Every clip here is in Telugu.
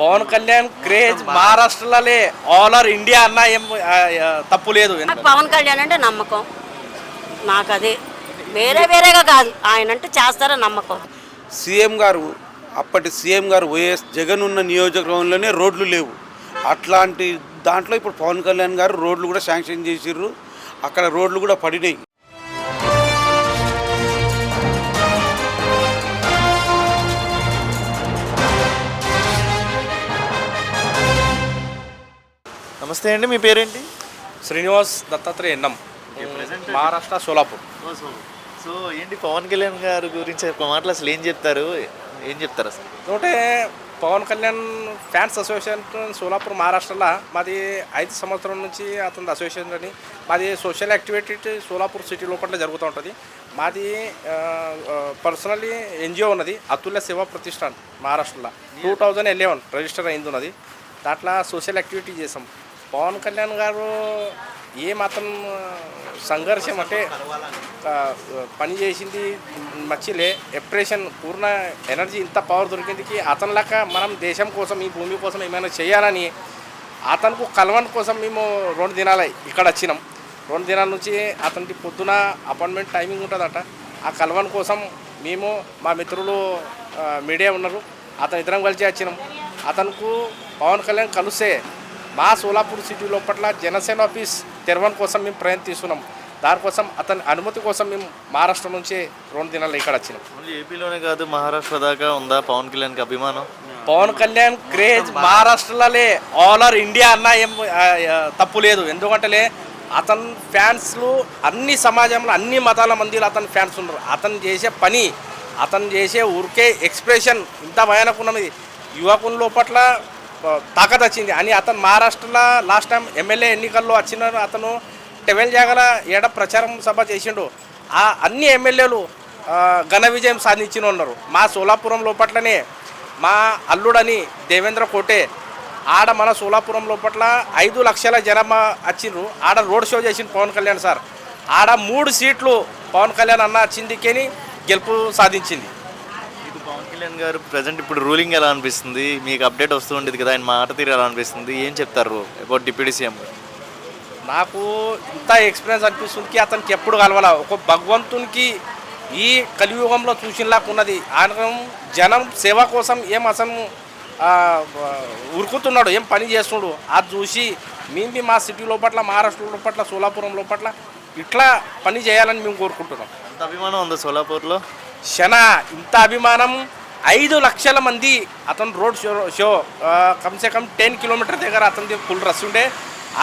పవన్ కళ్యాణ్ క్రేజ్ మహారాష్ట్రలోనే ఆల్ ఓవర్ ఇండియా అన్న ఏం తప్పు లేదు. పవన్ కళ్యాణ్ అంటే నమ్మకం నాకు, అదే వేరేగా కాదు, ఆయన అంటే చేస్తారని నమ్మకం. సీఎం గారు అప్పటి సీఎం గారు వైఎస్ జగన్ ఉన్న నియోజకవర్గంలోనే రోడ్లు లేవు. అట్లాంటి దాంట్లో ఇప్పుడు పవన్ కళ్యాణ్ గారు రోడ్లు కూడా శాంక్షన్ చేసిర్రు, అక్కడ రోడ్లు కూడా పడినాయి. నమస్తే అండి, మీ పేరేంటి? శ్రీనివాస్ దత్తాత్రేయ ఎన్నం, మహారాష్ట్ర సోలాపూర్. సో ఏంటి పవన్ కళ్యాణ్ గారి గురించి ఒక మాటలు అసలు ఏం చెప్తారు అసలు? అంటే పవన్ కళ్యాణ్ ఫ్యాన్స్ అసోసియేషన్ సోలాపూర్ మహారాష్ట్రలో మాది 5 సంవత్సరాల నుంచి అతని అసోసియేషన్ అని మాది సోషల్ యాక్టివిటీ సోలాపూర్ సిటీ లోపల జరుగుతూ ఉంటుంది. మాది పర్సనల్లీ ఎన్జిఓ ఉన్నది, అతుల్య సేవా ప్రతిష్టాన్ మహారాష్ట్రలో 2011 రిజిస్టర్ అయింది ఉన్నది. దాంట్లో సోషల్ యాక్టివిటీ చేసాం. పవన్ కళ్యాణ్ గారు ఏమాత్రం సంఘర్షం అంటే పని చేసింది మచ్చిలే ఎప్రెషన్ పూర్ణ ఎనర్జీ ఇంత పవర్ దొరికిందికి అతనిలాగా మనం దేశం కోసం ఈ భూమి కోసం ఏమైనా చేయాలని అతనికి కలవన్ కోసం మేము 2 దినాలు ఇక్కడ వచ్చినాం. 2 దినాల నుంచి అతనికి పొద్దున అపాయింట్మెంట్ టైమింగ్ ఉంటుందట. ఆ కలవన్ కోసం మేము మా మిత్రులు మీడియా ఉన్నారు, అతను ఇద్దరం కలిసి వచ్చినాం. అతనికి పవన్ కళ్యాణ్ కలిస్తే మా సోలాపూర్ సిటీ లోపల జనసేన ఆఫీస్ తెరవడం కోసం మేము ప్రయత్నిస్తున్నాం. దానికోసం అతని అనుమతి కోసం మేము మహారాష్ట్ర నుంచి 2 దినాలు ఇక్కడ వచ్చినాం. ఓన్లీ ఏపీలోనే కాదు, మహారాష్ట్ర దాకా ఉందా పవన్ కళ్యాణ్కి అభిమానం? పవన్ కళ్యాణ్ క్రేజ్ మహారాష్ట్రలోనే ఆల్ ఓవర్ ఇండియా అన్న ఏం తప్పు లేదు. ఎందుకంటే అతని ఫ్యాన్స్లు అన్ని సమాజంలో అన్ని మతాల మందిలో అతని ఫ్యాన్స్ ఉన్నారు. అతను చేసే పని, అతను చేసే ఊరికే ఎక్స్ప్రెషన్ ఇంత భయానకున్నది, యువకుల లోపల తాకత్ వచ్చింది అని అతను మహారాష్ట్రలో లాస్ట్ టైం ఎమ్మెల్యే ఎన్నికల్లో వచ్చిన అతను 12 జాగాల ఏడ ప్రచారం సభ చేసిండు. ఆ అన్ని ఎమ్మెల్యేలు ఘన విజయం సాధించిన ఉన్నారు. మా సోలాపురం లోపట్లనే మా అల్లుడని దేవేంద్ర కోటే ఆడ మన సోలాపురం లోపల 5 లక్షల జనం వచ్చిండ్రు. ఆడ రోడ్ షో చేసిండు పవన్ కళ్యాణ్ సార్. ఆడ 3 సీట్లు పవన్ కళ్యాణ్ అన్న చిందికేని గెలుపు సాధించింది. పవన్ కళ్యాణ్ గారు ప్రజెంట్ ఇప్పుడు రూలింగ్ ఎలా అనిపిస్తుంది? మీకు అప్డేట్ వస్తూ ఉండేది కదా, ఆయన మాట తీరు ఎలా అనిపిస్తుంది? ఏం చెప్తారు అబౌట్ డిప్యూటీ సీఎం? నాకు ఇంత ఎక్స్పీరియన్స్ అనిపిస్తుంది, అతనికి ఎప్పుడు కలవాల ఒక భగవంతునికి ఈ కలియుగంలో చూసినలాగా ఉన్నది. ఆయన జనం సేవ కోసం ఏం అసలు ఉరుకుతున్నాడు, ఏం పని చేస్తున్నాడు అది చూసి మేము మా సిటీ లోపల మహారాష్ట్ర లోపల సోలాపురం లోపల ఇట్లా పని చేయాలని మేము కోరుకుంటున్నాం. అంత అభిమానం ఉందా సోలాపూర్లో? ఇంత అభిమానం 5 లక్షల మంది అతను రోడ్ షో కమ్సే కమ్ 10 కిలోమీటర్ దగ్గర అతనిది ఫుల్ రస్ ఉండే.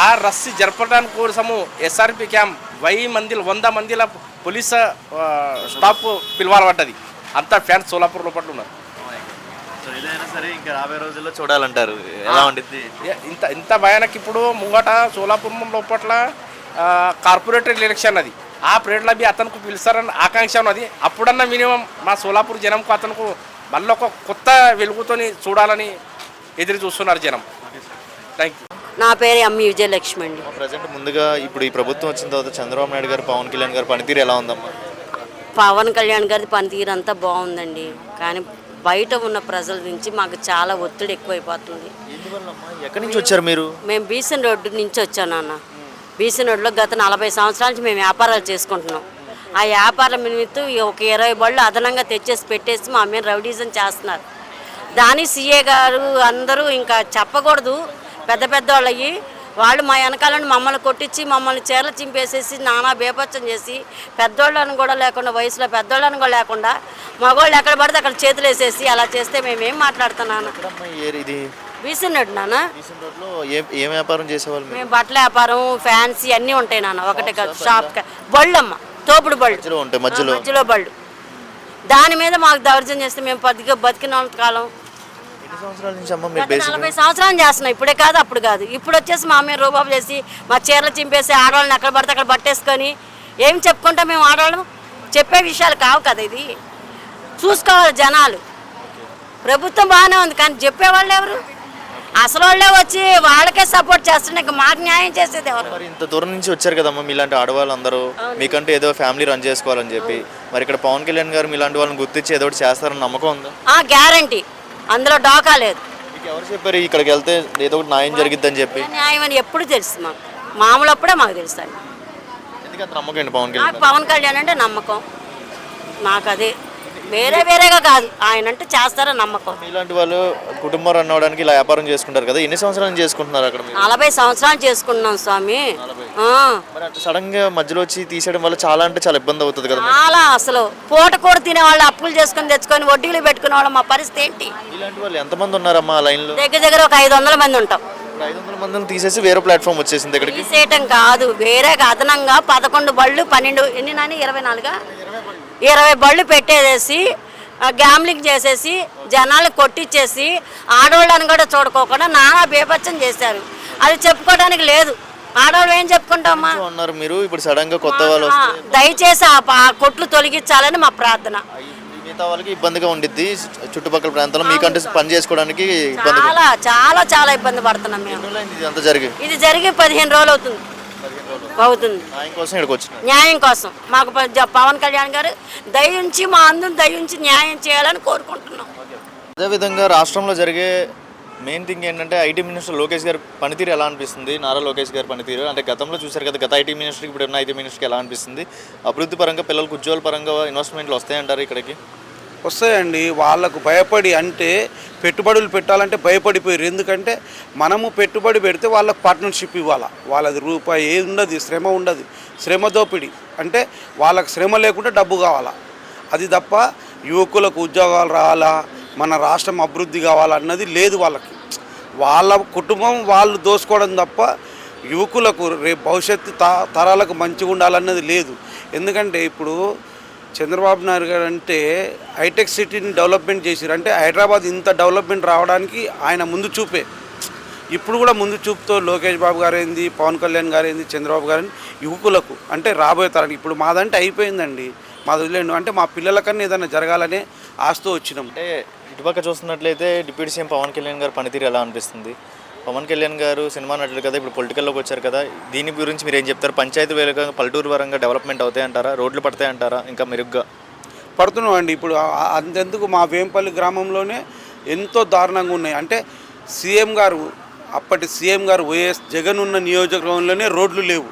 ఆ రస్సు జరపడానికి కోసము ఎస్ఆర్పి క్యాంప్ 100 మందిల పోలీస్ స్టాఫ్ పిలవాలబడ్డది. అంత ఫ్యాన్స్ సోలాపూర్ లోపల ఉన్నారు. ఏదైనా సరే ఇంకా రాబోయే రోజుల్లో చూడాలంటారు, ఎలా ఉంటుంది? ఇంత భయానక ఇప్పుడు ముంగట సోలాపురం లోపల కార్పొరేటర్ ఎలక్షన్ అది, ఆ పీరియడ్లో అతనికి పిలుస్తారని ఆకాంక్ష ఉన్నది. అప్పుడన్నా మినిమం మా సోలాపూర్ జనంకు అతనికి మళ్ళీ ఒక కొత్త వెలుగుతోని చూడాలని ఎదురు చూస్తున్నారు జనం. Thank you. నా పేరు ఎం విజయలక్ష్మి అండి. ప్రజెంట్ ముందుగా ఇప్పుడు ఈ ప్రభుత్వం వచ్చిన తర్వాత చంద్రబాబు నాయుడు గారు పవన్ కళ్యాణ్ గారు పనితీరు ఎలా ఉందమ్మా? పవన్ కళ్యాణ్ గారి పనితీరు అంతా బాగుందండి, కానీ బయట ఉన్న ప్రజల నుంచి మాకు చాలా ఒత్తిడి ఎక్కువైపోతుంది. ఎక్కడి నుంచి వచ్చారు మీరు? మేము బీసెన్ రోడ్డు నుంచి వచ్చాను అన్న. బీసెన్ రోడ్లో గత 40 సంవత్సరాల నుంచి మేము వ్యాపారాలు చేసుకుంటున్నాం. ఆ వ్యాపారం నిమిత్తం ఒక 20 బళ్ళు అదనంగా తెచ్చేసి పెట్టేసి మా మీద రౌడీజం చేస్తున్నారు. దాని సీఏ గారు అందరూ ఇంకా చెప్పకూడదు, పెద్ద వాళ్ళు అయ్యి వాళ్ళు మా వెనకాలని మమ్మల్ని కొట్టించి మమ్మల్ని చీరలు చింపేసేసి నానా బేపచ్చం చేసి పెద్దోళ్ళని కూడా లేకుండా, వయసులో పెద్దోళ్ళని కూడా లేకుండా మగవాళ్ళు ఎక్కడ పడితే అక్కడ చేతులు వేసేసి అలా చేస్తే మేమేం మాట్లాడుతున్నాను? బీసెన్ రోడ్ నాన్న. ఏం వ్యాపారం చేసేవాళ్ళు? మేము బట్టల వ్యాపారం, ఫ్యాన్సీ అన్నీ ఉంటాయి నాన్న. ఒకటే కాదు, షాప్ బళ్ళు అమ్మ, తోపుడు బళ్ళు ఉంటాయి మధ్యలో బళ్ళు. దాని మీద మాకు దౌర్జన్యం చేస్తే మేము బతికినంత కాలం 40 సంవత్సరాలు చేస్తున్నాం. ఇప్పుడే కాదు అప్పుడు కాదు. ఇప్పుడు వచ్చేసి మా మీద రూబాబు చేసి మా చీరలు చింపేసి ఆడవాళ్ళని ఎక్కడ పడితే అక్కడ పట్టేసుకొని ఏం చెప్పుకుంటాం మేము? ఆడవాళ్ళం చెప్పే విషయాలు కావు కదా, ఇది చూసుకోవాలి జనాలు. ప్రభుత్వం బాగానే ఉంది కానీ చెప్పేవాళ్ళు ఎవరు? అసలు వాళ్ళే వచ్చి వాళ్ళకే సపోర్ట్ చేస్తుండే, ఇంకా మాకు న్యాయం చేసేది ఎవరు? మరి ఇంత దూరం నుంచి వచ్చారు కదమ్మా మీలాంటి ఆడవాళ్ళు అందరూ, మీకంటే ఏదో ఫ్యామిలీ రన్ చేసుకోవాలని చెప్పి, మరి ఇక్కడ పవన్ కళ్యాణ్ గారు మీలాంటి వాళ్ళని గుర్తించి ఏదో ఒకటి చేస్తారని నమ్మకం ఉందా? గ్యారంటీ, అందులో డోకా లేదు. మీకు ఎవరు చెప్పారు ఇక్కడికి వెళ్తే ఏదో ఒకటి న్యాయం జరిగిద్దని చెప్పి? న్యాయం అని ఎప్పుడు తెలుసు మాకు, మామూలు అప్పుడే మాకు తెలుసు అండి. ఎందుకంత నమ్మకం అండి పవన్ నాకు కళ్యాణ్? పవన్ కళ్యాణ్ అంటే నమ్మకం, నాకు అదే, వేరేగా కాదు, ఆయన అంటే చేస్తారని నమ్మకం. మీలాంటి వాళ్ళు కుటుంబం రన్ అవ్వడానికి ఇలా వ్యాపారం చేసుకుంటారు కదా, ఎన్ని సంవత్సరాలు చేసుకుంటున్నారు అక్కడ మీరు? 40 సంవత్సరాలు చేసుకున్నాం స్వామి. ఆ, మరి అంటే సడన్ గా మధ్యలో వచ్చి తీసేయడం వల్ల చాలా అంటే చాలా ఇబ్బంది అవుతుంది కదా. చాలా అసలు పూట కూడా తినేవాళ్ళు, అప్పులు చేసుకొని తెచ్చుకొని వడ్డీలు పెట్టుకునే వాళ్ళు, మా పరిస్థితి ఏంటి? ఇలాంటి వాళ్ళు ఎంతమంది ఉన్నారమ్మా ఆ లైన్లో? దగ్గర ఒక 500 మంది ఉంటాం. 500 మందిని తీసేసి వేరే ప్లాట్ఫామ్ వచ్చేసింది ఇక్కడికి. తీసేయటం కాదు, వేరే అదనంగా 11 బళ్ళు 12 ఎన్ని నాని 24గా 20 బళ్ళు పెట్టేసేసి గ్యామ్లింగ్ చేసేసి జనాలు కొట్టించేసి ఆడవాళ్ళని కూడా చూడుకోకుండా నానా బేపచ్చం చేశారు. అది చెప్పుకోవడానికి లేదు, ఆడవాళ్ళు ఏం చెప్పుకుంటామా ఉన్నారు మీరు. ఇప్పుడు సడన్ గా కొత్త వాళ్ళు వస్తే దయచేసి ఆ కొట్లు తొలగించాలని మా ప్రార్థన. మిగతా వాళ్ళకి ఇబ్బందిగా ఉండిద్ది, చుట్టుపక్కల ప్రాంతాల్లో మీకంటే పని చేసుకోవడానికి ఇబ్బంది. చాలా చాలా చాలా ఇబ్బంది పడుతున్నాం మేము. అంత జరిగి ఇది జరిగి 15 రోజులు అవుతుంది. న్యాయం కోసం ఇక్కడికి వచ్చిన న్యాయం కోసం మాకు పవన్ కళ్యాణ్ గారు దయించి మా అందరం దయించి న్యాయం చేయాలని కోరుకుంటున్నాం. అదేవిధంగా రాష్ట్రంలో జరిగే మెయిన్ థింగ్ ఏంటంటే ఐటీ మినిస్టర్ లోకేష్ గారి పనితీరు ఎలా అనిపిస్తుంది? నారా లోకేష్ గారి పనితీరు అంటే గతంలో చూశారు కదా, గత ఐటీ మినిస్టర్కి ఇప్పుడు ఉన్న ఐటీ మినిస్టర్కి ఎలా అనిపిస్తుంది? అభివృద్ధి పరంగా పిల్లలకు ఉద్యోగాల పరంగా ఇన్వెస్ట్మెంట్లు వస్తాయంటారు ఇక్కడికి? వస్తాయండి. వాళ్ళకు భయపడి, అంటే పెట్టుబడులు పెట్టాలంటే భయపడిపోయారు. ఎందుకంటే మనము పెట్టుబడి పెడితే వాళ్ళకు పార్ట్నర్షిప్ ఇవ్వాలా, వాళ్ళది రూపాయి ఏది ఉండదు, శ్రమ ఉండదు, శ్రమ దోపిడి అంటే వాళ్ళకు శ్రమ లేకుండా డబ్బు కావాలా, అది తప్ప యువకులకు ఉద్యోగాలు రావాలా, మన రాష్ట్రం అభివృద్ధి కావాలన్నది లేదు వాళ్ళకి. వాళ్ళ కుటుంబం వాళ్ళు దోసుకోవడం తప్ప యువకులకు రేపు భవిష్యత్తు తరాలకు మంచిగా ఉండాలన్నది లేదు. ఎందుకంటే ఇప్పుడు చంద్రబాబు నాయుడు గారు అంటే హైటెక్ సిటీని డెవలప్మెంట్ చేశారు. అంటే హైదరాబాద్ ఇంత డెవలప్మెంట్ రావడానికి ఆయన ముందు చూపే. ఇప్పుడు కూడా ముందు చూపుతో లోకేష్ బాబు గారు ఏంది, పవన్ కళ్యాణ్ గారు ఏంది, చంద్రబాబు గారు యువకులకు అంటే రాబోయే తరానికి. ఇప్పుడు మాదంటే అయిపోయిందండి, మాది వదిలేండు, అంటే మా పిల్లలకన్నా ఏదైనా జరగాలనే ఆస్తూ వచ్చినాం. అంటే ఇటుపక్క చూస్తున్నట్లయితే డిప్యూటీ సీఎం పవన్ కళ్యాణ్ గారు పనితీరు ఎలా అనిపిస్తుంది? పవన్ కళ్యాణ్ గారు సినిమా నటులు కదా, ఇప్పుడు పొలిటికల్లోకి వచ్చారు కదా, దీని గురించి మీరు ఏం చెప్తారు? పంచాయతీ వేలుగా పల్లెటూరు పరంగా డెవలప్మెంట్ అవుతాయంటారా? రోడ్లు పడతాయంటారా ఇంకా మెరుగ్గా? పడుతున్నాం అండి. ఇప్పుడు అంతెందుకు మా వేంపల్లి గ్రామంలోనే ఎంతో దారుణంగా ఉన్నాయి. అంటే సీఎం గారు, అప్పటి సీఎం గారు వైఎస్ జగన్ ఉన్న నియోజకవర్గంలోనే రోడ్లు లేవు.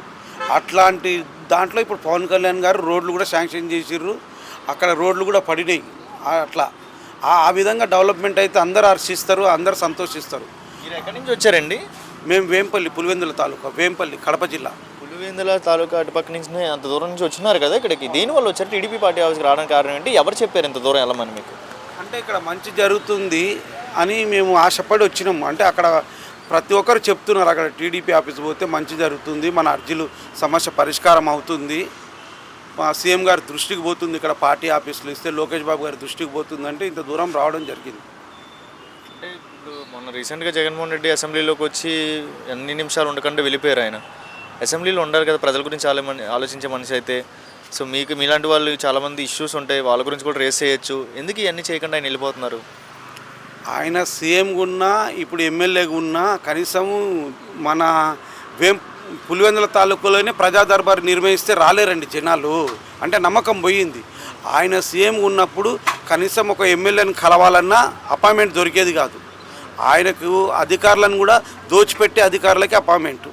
అట్లాంటి దాంట్లో ఇప్పుడు పవన్ కళ్యాణ్ గారు రోడ్లు కూడా శాంక్షన్ చేసిర్రు, అక్కడ రోడ్లు కూడా పడినాయి. అట్లా ఆ విధంగా డెవలప్మెంట్ అయితే అందరూ హర్షిస్తారు, అందరూ సంతోషిస్తారు. మీరు ఎక్కడి నుంచి వచ్చారండి? మేము వేంపల్లి, పులివెందుల తాలూకా, వేంపల్లి, కడప జిల్లా. పులివెందుల తాలూకా అటుపక్క నుంచి అంత దూరం నుంచి వచ్చినారు కదా ఇక్కడికి, దీనివల్ల వచ్చారు టీడీపీ పార్టీ హౌస్కి రావడానికి కారణం ఏంటి? ఎవరు చెప్పారు ఇంత దూరం వెళ్ళమని మీకు? అంటే ఇక్కడ మంచి జరుగుతుంది అని మేము ఆశపడి వచ్చినాము. అంటే అక్కడ ప్రతి ఒక్కరు చెప్తున్నారు, అక్కడ టీడీపీ ఆఫీస్ పోతే మంచి జరుగుతుంది, మన అర్జీలు సమస్య పరిష్కారం అవుతుంది, మా సీఎం గారి దృష్టికి పోతుంది, ఇక్కడ పార్టీ ఆఫీసులు ఇస్తే లోకేష్ బాబు గారి దృష్టికి పోతుంది అంటే ఇంత దూరం రావడం జరిగింది. అంటే ఇప్పుడు మొన్న రీసెంట్గా జగన్మోహన్ రెడ్డి అసెంబ్లీలోకి వచ్చి ఎన్ని నిమిషాలు ఉండకుండా వెళ్ళిపోయారు. ఆయన అసెంబ్లీలో ఉండాలి కదా, ప్రజల గురించి చాలా ఆలోచించే మనిషి అయితే. సో మీకు మీలాంటి వాళ్ళు చాలామంది ఇష్యూస్ ఉంటాయి, వాళ్ళ గురించి కూడా రేస్ చేయొచ్చు, ఎందుకు ఇవన్నీ చేయకుండా ఆయన వెళ్ళిపోతున్నారు? ఆయన సీఎంగా ఉన్నా ఇప్పుడు ఎమ్మెల్యేగా ఉన్నా కనీసం మన పులివెందుల తాలూకాలోనే ప్రజా దర్బారు నిర్వహిస్తే రాలేరండి జనాలు. అంటే నమ్మకం పోయింది. ఆయన సీఎం ఉన్నప్పుడు కనీసం ఒక ఎమ్మెల్యేని కలవాలన్నా అపాయింట్మెంట్ దొరికేది కాదు. ఆయనకు అధికారులను కూడా దోచిపెట్టే అధికారులకి అపాయింట్మెంటు.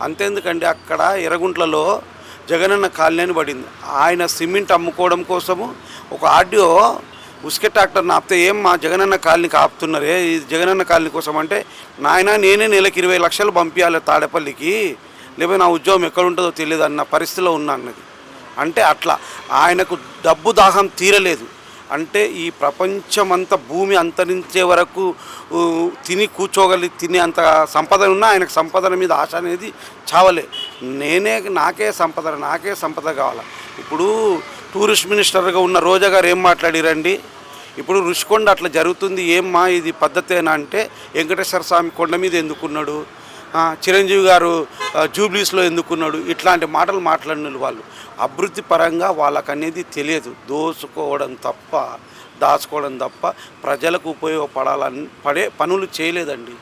అంతేందుకండి, అక్కడ ఎర్రగుంట్లలో జగనన్న కాలనీ అని పడింది. ఆయన సిమెంట్ అమ్ముకోవడం కోసము ఒక ఆడియో ఉసుక ట్రాక్టర్ని ఆపితే, ఏం మా జగనన్న కాలనీకి ఆపుతున్నారే, ఇది జగనన్న కాలనీ కోసం అంటే, నాయన నేనే నెలకి 20 లక్షలు పంపించాలి తాడేపల్లికి, లేకపోతే నా ఉద్యోగం ఎక్కడ ఉంటుందో తెలియదు అన్న పరిస్థితిలో ఉన్నా అన్నది. అంటే అట్లా ఆయనకు డబ్బు దాహం తీరలేదు. అంటే ఈ ప్రపంచమంతా భూమి అంతరించే వరకు తినే అంత సంపద ఉన్నా ఆయనకు సంపదన మీద ఆశ అనేది చావలే. నాకే సంపద కావాలి. ఇప్పుడు టూరిస్ట్ మినిస్టర్గా ఉన్న రోజా గారు ఏం మాట్లాడిరండి, ఇప్పుడు రుషికొండ అట్లా జరుగుతుంది, ఏమ్మా ఇది పద్ధతేనా అంటే, వెంకటేశ్వర స్వామి కొండ మీద ఎందుకున్నాడు, చిరంజీవి గారు జూబ్లీస్లో ఎందుకున్నాడు, ఇట్లాంటి మాటలు మాట్లాడిన వాళ్ళు. అభివృద్ధి పరంగా వాళ్ళకనేది తెలియదు. దాచుకోవడం తప్ప ప్రజలకు ఉపయోగపడే పనులు చేయలేదండి.